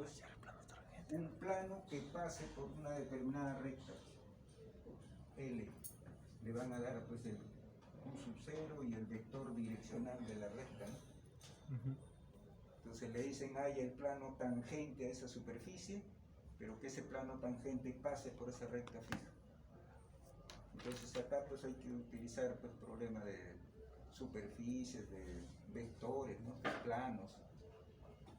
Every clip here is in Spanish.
pues un plano que pase por una determinada recta L. Le van a dar pues el Q sub 0 y el vector direccional de la recta, ¿no? Entonces le dicen, hay el plano tangente a esa superficie, pero que ese plano tangente pase por esa recta fija. Entonces acá pues hay que utilizar pues problema de superficies, de vectores, ¿no? De planos.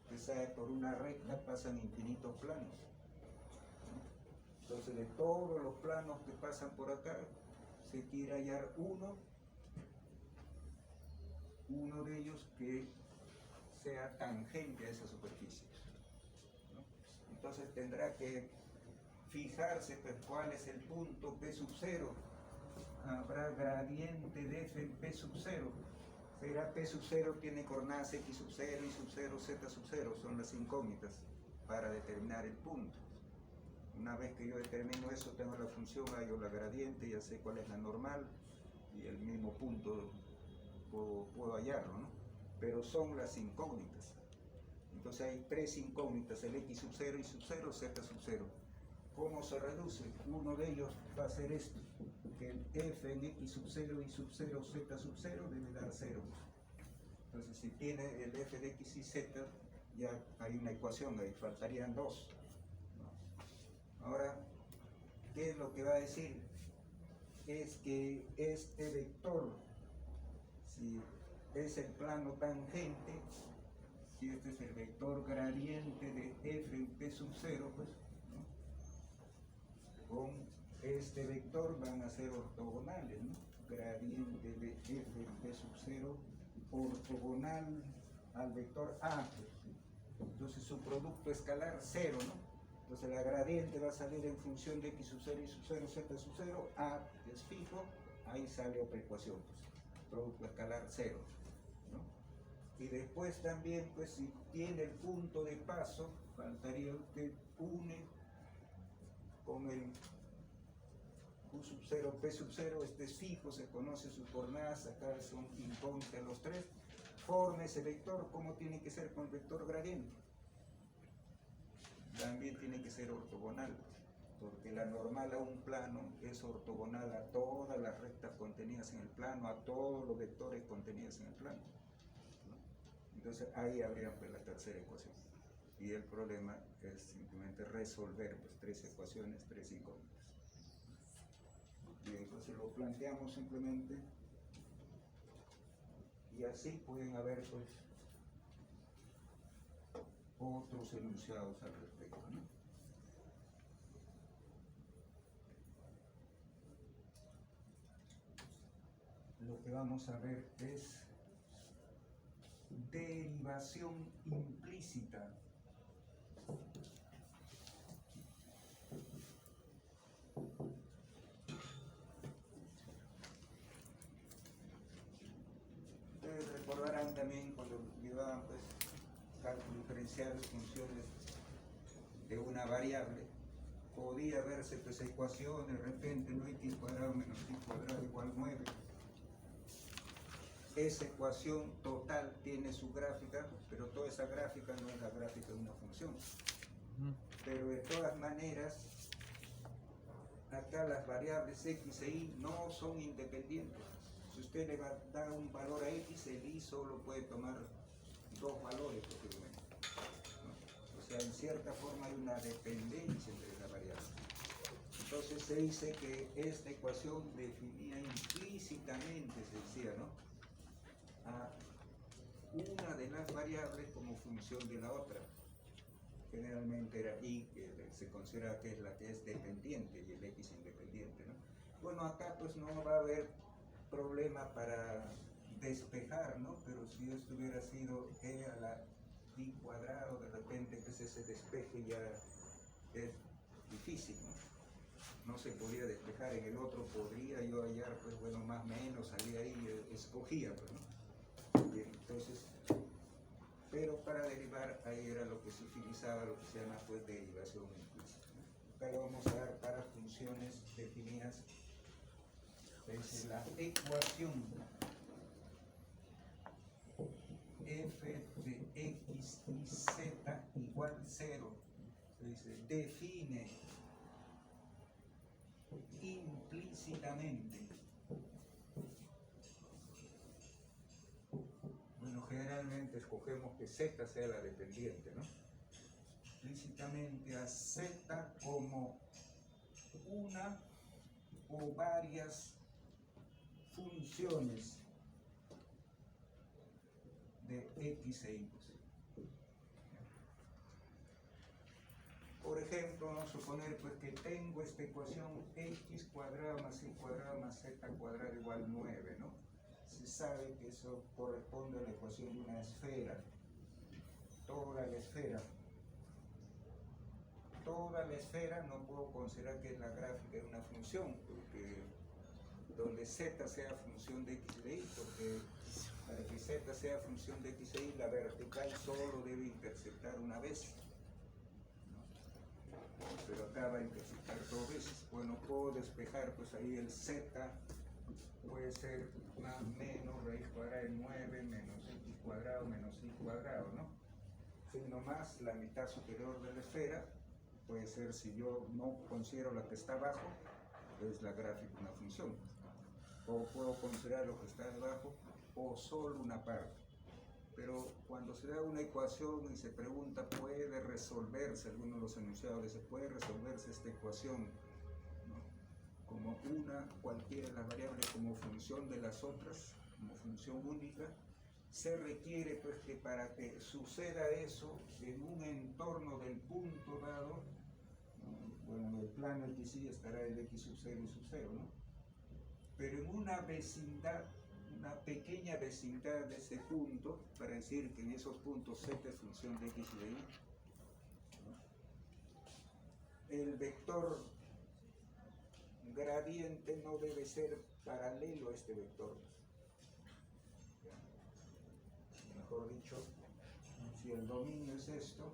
Entonces por una recta pasan infinitos planos, ¿no? Entonces de todos los planos que pasan por acá, se quiere hallar uno de ellos que sea tangente a esa superficie, ¿no? Entonces tendrá que fijarse pues cuál es el punto P sub 0. Habrá gradiente de f en P sub 0. Será P sub 0 tiene coordenadas X sub 0, Y sub 0, Z sub 0, son las incógnitas para determinar el punto. Una vez que yo determino eso, tengo la función, hallo la gradiente, ya sé cuál es la normal y el mismo punto puedo hallarlo, ¿no? Pero son las incógnitas. Entonces hay tres incógnitas, el X sub 0, Y sub 0, Z sub 0. ¿Cómo se reduce? Uno de ellos va a ser este, que el f en X sub 0, Y sub 0, Z sub 0 debe dar 0. Entonces si tiene el f de X y Z, ya hay una ecuación, ahí faltarían dos, ¿no? Ahora, ¿qué es lo que va a decir? Es que este vector, si es el plano tangente, si este es el vector gradiente de f en P sub 0, pues, con este vector van a ser ortogonales, ¿no? Gradiente de f en P sub 0 ortogonal al vector A. Entonces su producto escalar 0, ¿no? Entonces la gradiente va a salir en función de X sub 0, Y sub 0, Z sub 0, A es fijo, ahí sale otra ecuación, pues, producto escalar 0, ¿no? Y después también, pues si tiene el punto de paso, faltaría que une con el Q sub 0, P sub 0, este es fijo, se conoce sus coordenadas, acá son incógnitas los tres, forma ese vector. ¿Cómo tiene que ser con el vector gradiente? También tiene que ser ortogonal, porque la normal a un plano es ortogonal a todas las rectas contenidas en el plano, a todos los vectores contenidos en el plano, ¿no? Entonces ahí habría pues la tercera ecuación. Y el problema es simplemente resolver pues tres ecuaciones, tres incógnitas. Bien, entonces lo planteamos simplemente y así pueden haber pues otros enunciados al respecto, ¿no? Lo que vamos a ver es derivación implícita. Ustedes recordarán también cuando llevaban pues cálculo diferencial, funciones de una variable, podía verse pues ecuación de repente, ¿no? X cuadrado menos Y cuadrado igual 9. Esa ecuación total tiene su gráfica, pero toda esa gráfica no es la gráfica de una función. Pero de todas maneras, acá las variables X e Y no son independientes. Si usted le va a dar un valor a X, el Y solo puede tomar dos valores posiblemente, ¿no? O sea, en cierta forma hay una dependencia entre las variables. Entonces se dice que esta ecuación definía implícitamente, se decía, ¿no?, a una de las variables como función de la otra. Generalmente era Y, que se considera que es la que es dependiente, y el X independiente, ¿no? Bueno, acá pues no va a haber problema para despejar, ¿no? Pero si esto hubiera sido E a la Y cuadrado, de repente pues ese despeje ya es difícil, ¿no? No se podía despejar. En el otro podría yo hallar, pues bueno, más o menos, salía ahí, escogía, pues, ¿no? Bien, entonces, pero para derivar ahí era lo que se utilizaba, lo que se llama pues derivación implícita, ¿no? Acá lo vamos a dar para funciones definidas. Es la ecuación f de x y z igual 0 Dice, define implícitamente. Bueno, generalmente escogemos que Z sea la dependiente, ¿no? Implícitamente a Z como una o varias funciones de X e Y. Por ejemplo, vamos a suponer pues, que tengo esta ecuación x cuadrado más y cuadrado más z cuadrado igual 9, ¿no? Se sabe que eso corresponde a la ecuación de una esfera. Toda la esfera. Toda la esfera no puedo considerar que es la gráfica de una función, porque donde z sea función de x y de y, porque para que z sea función de x e y, la vertical solo debe intersectar una vez. Pero acá va a intersectar dos veces. Bueno, puedo despejar, pues ahí el z puede ser más menos raíz cuadrada de 9 menos x cuadrado menos y cuadrado, ¿no? Sino más la mitad superior de la esfera puede ser, si yo no considero la que está abajo, es la gráfica de una función. O puedo considerar lo que está debajo o solo una parte. Pero cuando se da una ecuación y se pregunta, ¿puede resolverse, algunos de los enunciados dice, ¿puede resolverse esta ecuación, ¿no? Como una, cualquiera de las variables, como función de las otras, como función única? Se requiere pues que para que suceda eso en un entorno del punto dado, ¿no? Bueno, en el plano XY estará el X sub 0 y sub 0, ¿no? Pero en una vecindad, una pequeña vecindad de ese punto, para decir que en esos puntos z es función de x y de y, ¿no? El vector gradiente no debe ser paralelo a este vector. Mejor dicho, si el dominio es esto,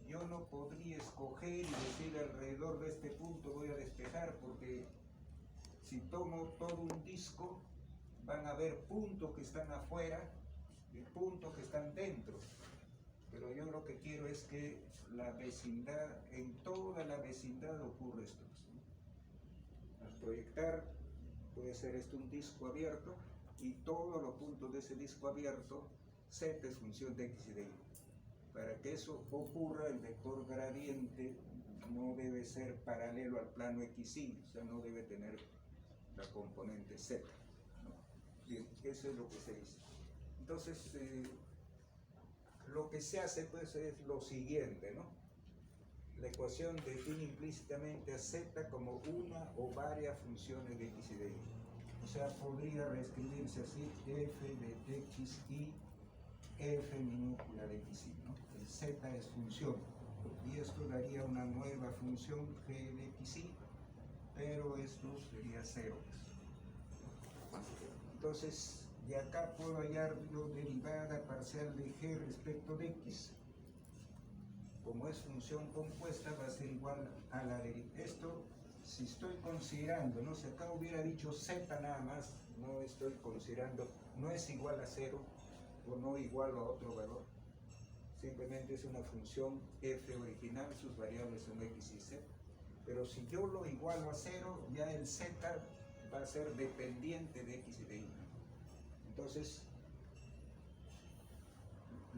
yo no podría escoger y decir alrededor de este punto voy a despejar, porque si tomo todo un disco, van a haber puntos que están afuera y puntos que están dentro. Pero yo lo que quiero es que la vecindad, en toda la vecindad ocurre esto. Al proyectar, puede ser esto un disco abierto, y todos los puntos de ese disco abierto, z es función de x y de y. Para que eso ocurra, el vector gradiente no debe ser paralelo al plano xy, o sea, no debe tener la componente z. Bien, eso es lo que se dice. Entonces, lo que se hace pues es lo siguiente, ¿no? La ecuación define implícitamente a z como una o varias funciones de x y de y. O sea, podría reescribirse así, f de x y f minúscula de x y, ¿no? El z es función. Y esto daría una nueva función g de x y, pero esto sería 0. Entonces, de acá puedo hallar yo derivada parcial de g respecto de x. Como es función compuesta, va a ser igual a la derivada. Esto, si estoy considerando, ¿no? Si acá hubiera dicho z nada más, no estoy considerando, no es igual a 0 o no igual a otro valor. Simplemente es una función f original, sus variables son x y z. Pero si yo lo igualo a 0, ya el z va a ser dependiente de x y de y. Entonces,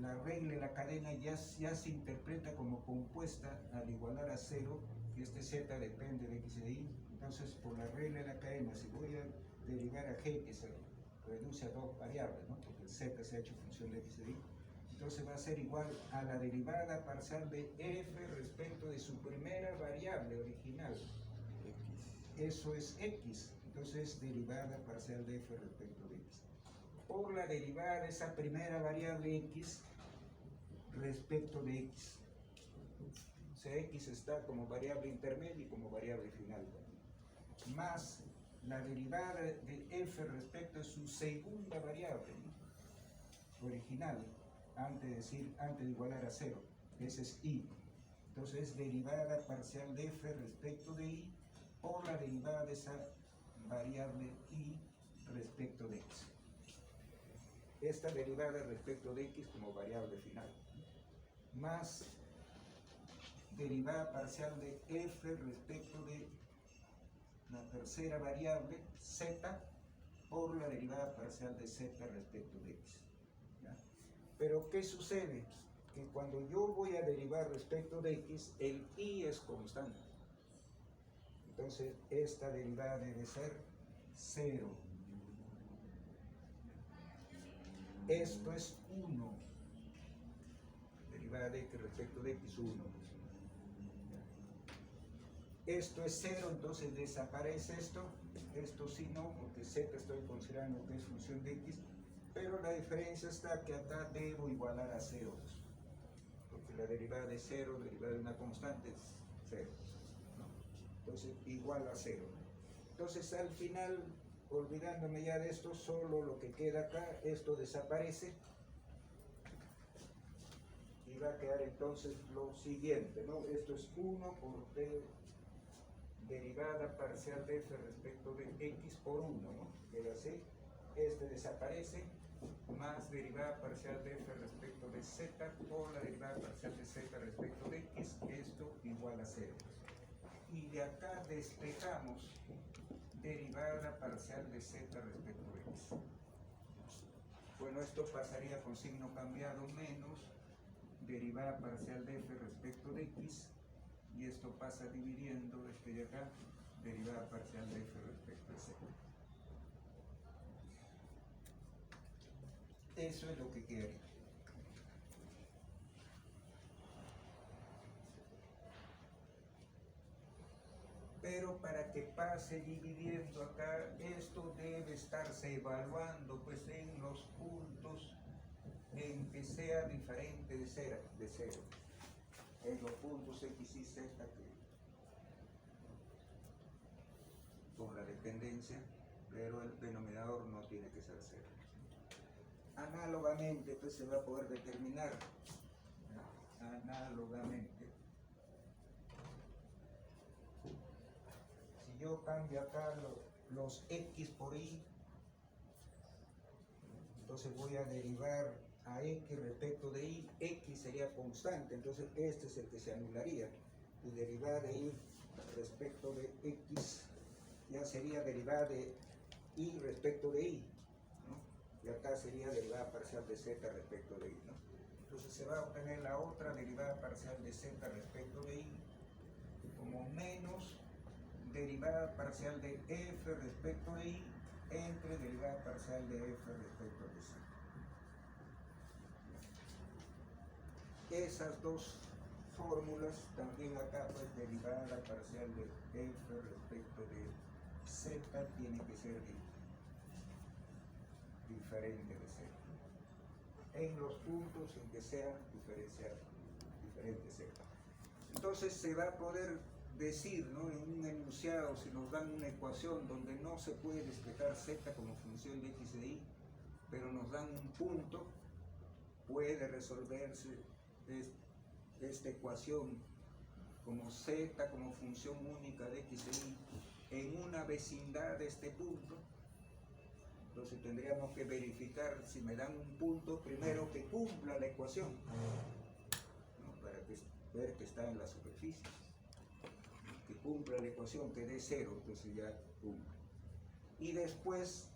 la regla de la cadena ya se interpreta como compuesta al igualar a 0, que este z depende de x y de y. Entonces, por la regla de la cadena, si voy a derivar a g, que se reduce a dos variables, ¿no? Porque el z se ha hecho función de x y de y, entonces va a ser igual a la derivada parcial de f respecto de su primera variable original. Eso es x, entonces derivada parcial de f respecto de x. Por la derivada de esa primera variable x respecto de x. O sea, x está como variable intermedia y como variable final. Más la derivada de f respecto de su segunda variable, ¿no? Original, antes de igualar a 0. Ese es y. Entonces, derivada parcial de f respecto de y por la derivada de esa variable y respecto de x. Esta derivada respecto de x como variable final, más derivada parcial de f respecto de la tercera variable, z, por la derivada parcial de z respecto de x. ¿Ya? Pero ¿qué sucede? Que cuando yo voy a derivar respecto de x, el y es constante. Entonces, esta derivada debe ser 0. Esto es 1. Derivada de x respecto de x, 1. Esto es 0, entonces desaparece esto. Esto sí no, porque z estoy considerando que es función de x. Pero la diferencia está que acá debo igualar a 0. Porque la derivada de 0, derivada de una constante es 0. ¿No? Entonces igual a 0. Entonces al final, olvidándome ya de esto, solo lo que queda acá, esto desaparece. Y va a quedar entonces lo siguiente, ¿no? Esto es 1 por t derivada parcial de f respecto de x por 1, ¿no? Queda así. Este desaparece, más derivada parcial de f respecto de z por la derivada parcial de z respecto de x, esto igual a 0. Y de acá despejamos derivada parcial de z respecto de x. Bueno, esto pasaría con signo cambiado menos derivada parcial de f respecto de x, y esto pasa dividiendo este de acá, derivada parcial de f respecto de z. Eso es lo que quedaría. Pero para que pase dividiendo acá, esto debe estarse evaluando pues en los puntos en que sea diferente de 0. En los puntos x y z con la dependencia, pero el denominador no tiene que ser 0. Análogamente, pues se va a poder determinar, análogamente, si yo cambio acá los x por y, entonces voy a derivar a x respecto de y, x sería constante, entonces este es el que se anularía, y derivada de y respecto de x ya sería derivada de y respecto de y, ¿no? Y acá sería derivada parcial de z respecto de y, ¿no? Entonces se va a obtener la otra derivada parcial de z respecto de y como menos derivada parcial de f respecto de y entre derivada parcial de f respecto de z. Esas dos fórmulas, también acá pues derivada parcial de f respecto de z tiene que ser diferente de 0 en los puntos en que sea diferente 0. Entonces se va a poder decir, ¿no? En un enunciado, si nos dan una ecuación donde no se puede despejar z como función de x de y, pero nos dan un punto, puede resolverse esta ecuación como z como función única de x de y en una vecindad de este punto. Entonces tendríamos que verificar si me dan un punto primero que cumpla la ecuación, ¿no? Para ver que está en la superficie, que cumpla la ecuación, que dé 0, entonces ya cumple. Y después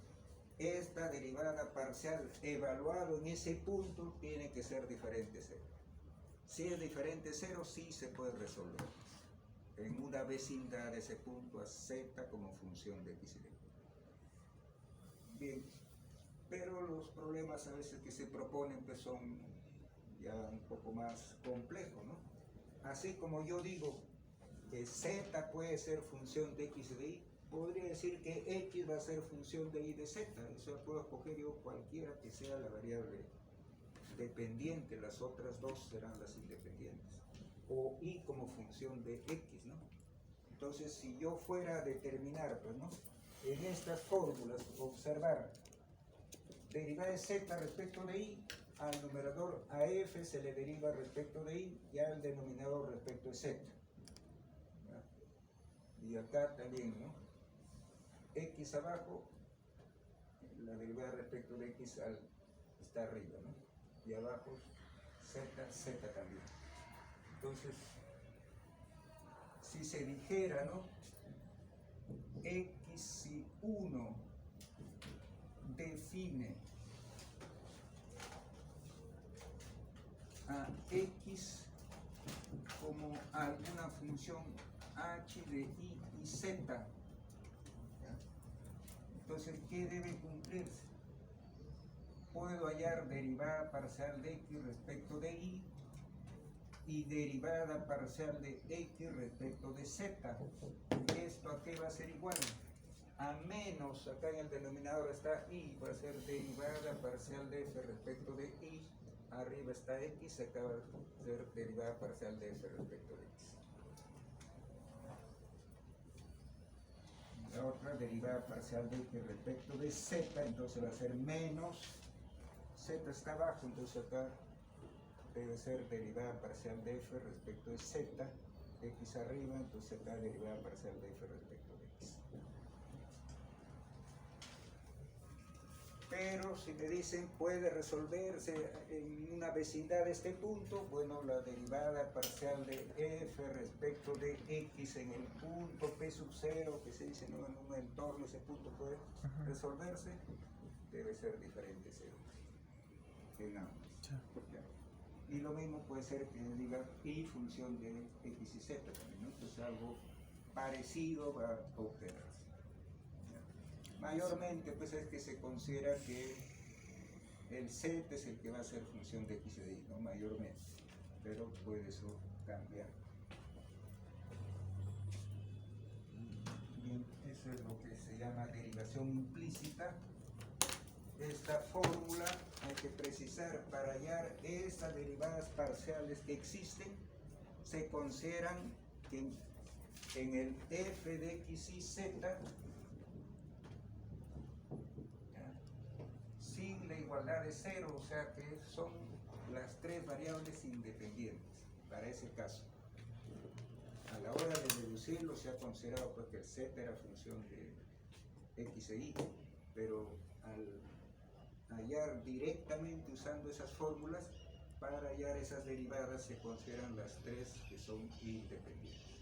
esta derivada parcial evaluado en ese punto tiene que ser diferente 0. Si es diferente 0, sí se puede resolver en una vecindad de ese punto a z como función de x y de y. Bien, pero los problemas a veces que se proponen pues son ya un poco más complejos, ¿no? Así como yo digo que z puede ser función de x y de y, podría decir que x va a ser función de y de z. Eso puedo escoger yo cualquiera que sea la variable dependiente, las otras dos serán las independientes, o y como función de x, ¿no? Entonces, si yo fuera a determinar, pues, ¿no? En estas fórmulas, observar derivada de z respecto de y, al numerador a f se le deriva respecto de y, y al denominador respecto de z. ¿Ya? Y acá también, ¿no? X abajo, la derivada respecto de x está arriba, ¿no? Y abajo z también. Entonces, si se dijera, ¿no? X si 1 define a X como alguna función h de y y z, ¿ya? Entonces, ¿qué debe cumplirse? Puedo hallar derivada parcial de x respecto de y derivada parcial de x respecto de z. ¿Esto a qué va a ser igual? A menos, acá en el denominador está y, va a ser derivada parcial de f respecto de y, arriba está x, acá va a ser derivada parcial de f respecto de x. La otra derivada parcial de x respecto de z, entonces va a ser menos, z está abajo, entonces acá debe ser derivada parcial de f respecto de z, x arriba, entonces acá derivada parcial de f respecto de x. Pero si me dicen puede resolverse en una vecindad de este punto, bueno, la derivada parcial de f respecto de x en el punto p sub 0, que se dice, ¿no?, en un entorno, ese punto puede resolverse, debe ser diferente 0 en ambos. Y lo mismo puede ser que diga y función de x y z también, ¿no? Entonces algo parecido va a obtenerse. Mayormente pues es que se considera que el z es el que va a ser función de x y de y, ¿no? Mayormente, pero puede eso cambiar. Bien, eso es lo que se llama derivación implícita. Esta fórmula hay que precisar: para hallar estas derivadas parciales que existen, se consideran que en el f de x y z, sin la igualdad de 0, o sea que son las tres variables independientes para ese caso. A la hora de deducirlo se ha considerado pues que el z era función de x e y, pero al hallar directamente usando esas fórmulas, para hallar esas derivadas se consideran las tres que son independientes.